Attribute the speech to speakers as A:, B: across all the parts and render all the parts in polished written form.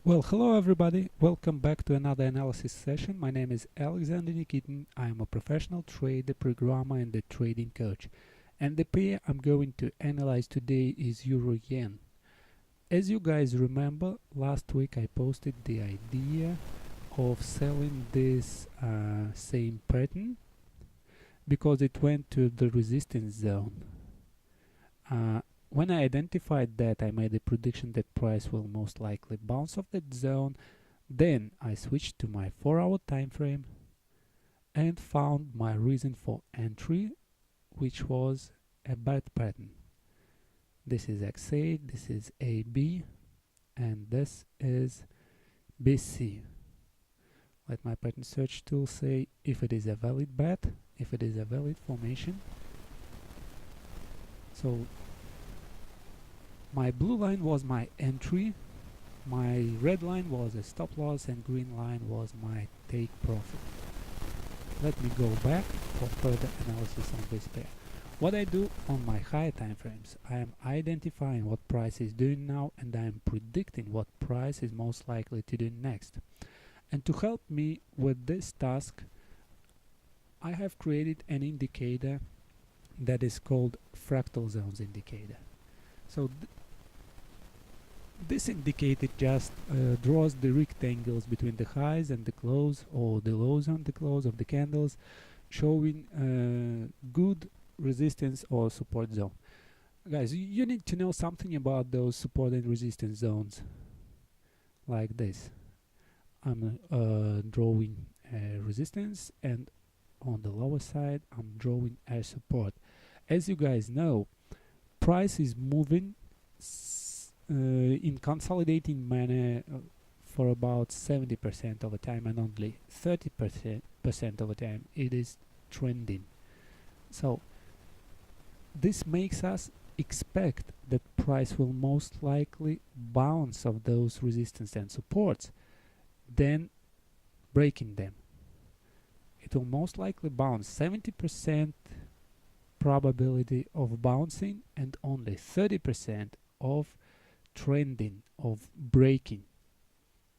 A: Well, hello everybody. Welcome back to another analysis session. My name is Alexander Nikitin. I am a professional trader, programmer, and a trading coach. And the pair I'm going to analyze today is Euro Yen. As you guys remember, last week I posted the idea of selling this same pattern because it went to the resistance zone. When I identified that, I made a prediction that price will most likely bounce off that zone. Then I switched to my 4-hour time frame and found my reason for entry, which was a bad pattern. This is XA, this is AB, and this is BC. Let my pattern search tool say if it is a valid bet, if it is a valid formation. So my blue line was my entry, my red line was a stop loss, and green line was my take profit. Let me go back for further analysis on this pair. What I do on my higher time frames, I am identifying what price is doing now, and I am predicting what price is most likely to do next. And to help me with this task, I have created an indicator that is called fractal zones indicator. So this indicator just draws the rectangles between the highs and the close, or the lows and the close of the candles, showing good resistance or support zone. Guys, you need to know something about those support and resistance zones like this. I'm drawing a resistance, and on the lower side I'm drawing a support. As you guys know, price is moving in consolidating manner for about 70% of the time, and only 30% of the time it is trending. So this makes us expect that price will most likely bounce off those resistance and supports, then breaking them. It will most likely bounce 70% probability of bouncing and only 30% of trending, of breaking.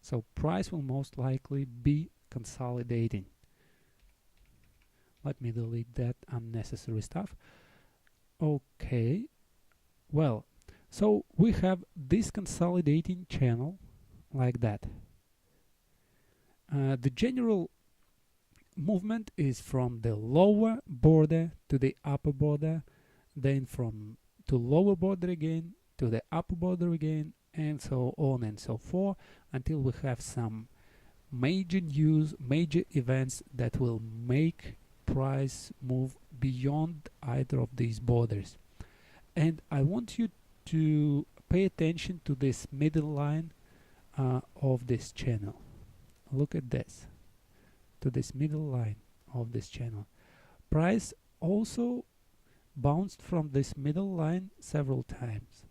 A: So price will most likely be consolidating. Let me delete that unnecessary stuff. Okay, well, so we have this consolidating channel like that. The general movement is from the lower border to the upper border, then from to lower border again to the upper border again, and so on and so forth, until we have some major news, major events that will make price move beyond either of these borders. And I want you to pay attention to this middle line of this channel. Look at this, to this middle line of this channel. Price also bounced from this middle line several times.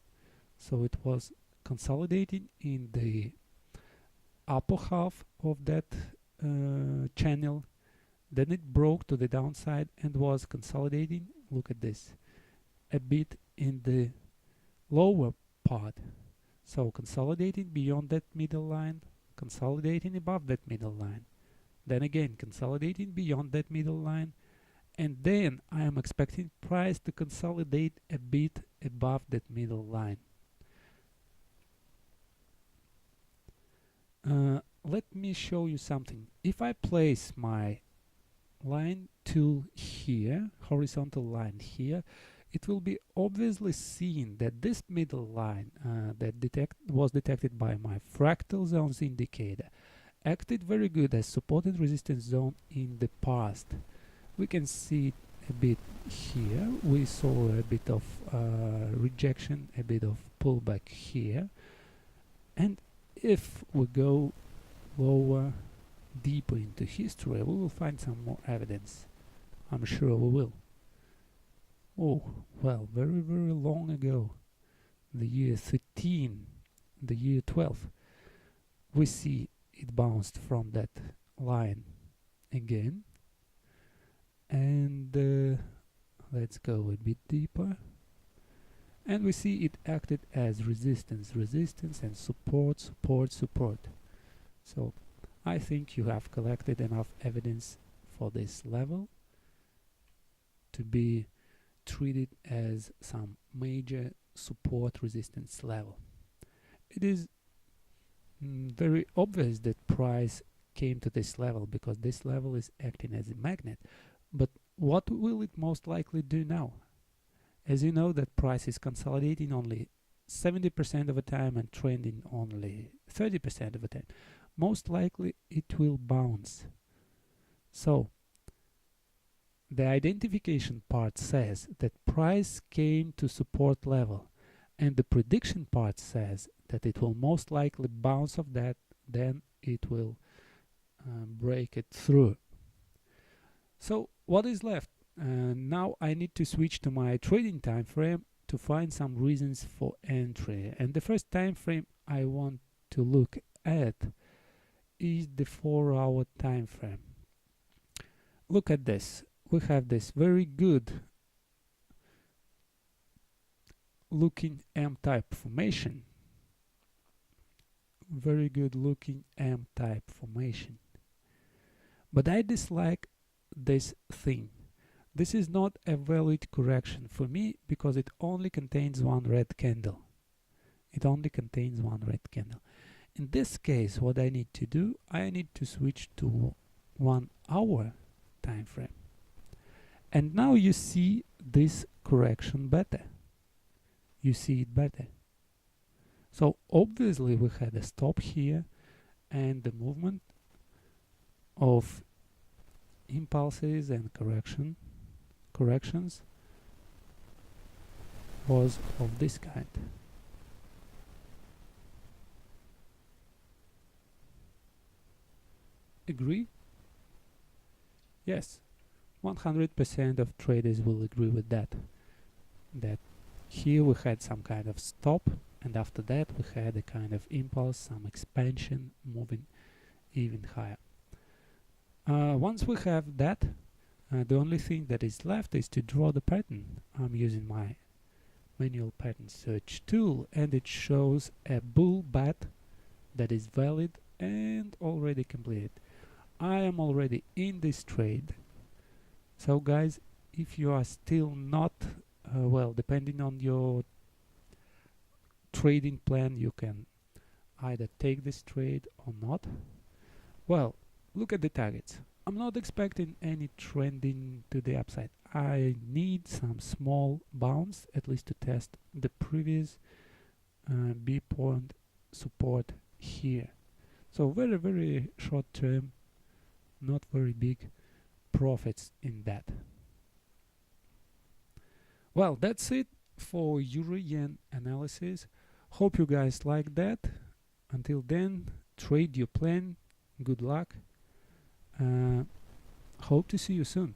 A: So it was consolidating in the upper half of that channel, then it broke to the downside and was consolidating, look at this, a bit in the lower part. So consolidating beyond that middle line, consolidating above that middle line, then again consolidating beyond that middle line, and then I am expecting price to consolidate a bit above that middle line. Let me show you something. If I place my line tool here, horizontal line here, it will be obviously seen that this middle line that was detected by my fractal zones indicator acted very good as support and resistance zone in the past. We can see it a bit here. We saw a bit of rejection, a bit of pullback here, and if we go lower, deeper into history, we will find some more evidence. I'm sure we will. Oh, well, very, very long ago, the year 13, the year 12, we see it bounced from that line again. And let's go a bit deeper. and we see it acted as resistance, resistance, and support, support, support. So I think you have collected enough evidence for this level to be treated as some major support resistance level. It is very obvious that price came to this level because this level is acting as a magnet. But what will it most likely do now? As you know, that price is consolidating only 70% of the time and trending only 30% of the time. Most likely it will bounce. So the identification part says that price came to support level, and the prediction part says that it will most likely bounce off that, then it will break it through. So what is left? Now I need to switch to my trading time frame to find some reasons for entry, and the first time frame I want to look at is the 4-hour time frame. Look at this. We have this very good looking M-type formation. Very good looking M-type formation. But I dislike this thing. This is not a valid correction for me because it only contains one red candle. It only contains one red candle. In this case, what I need to do, I need to switch to 1 hour time frame. And now you see this correction better. You see it better. So obviously we had a stop here, and the movement of impulses and corrections was of this kind. Agree? Yes, 100% of traders will agree with that. That here we had some kind of stop, and after that we had a kind of impulse, some expansion, moving even higher. Once we have that, the only thing that is left is to draw the pattern. I'm using my manual pattern search tool, and it shows a bull bat that is valid and already completed. I am already in this trade. So guys, if you are still not well, depending on your trading plan, you can either take this trade or not. Well, look at the targets. I'm not expecting any trending to the upside. I need some small bounce at least to test the previous B point support here. So very short term, not very big profits in that. Well, that's it for Euro-Yen analysis. Hope you guys like that. Until then, trade your plan. Good luck. Hope to see you soon.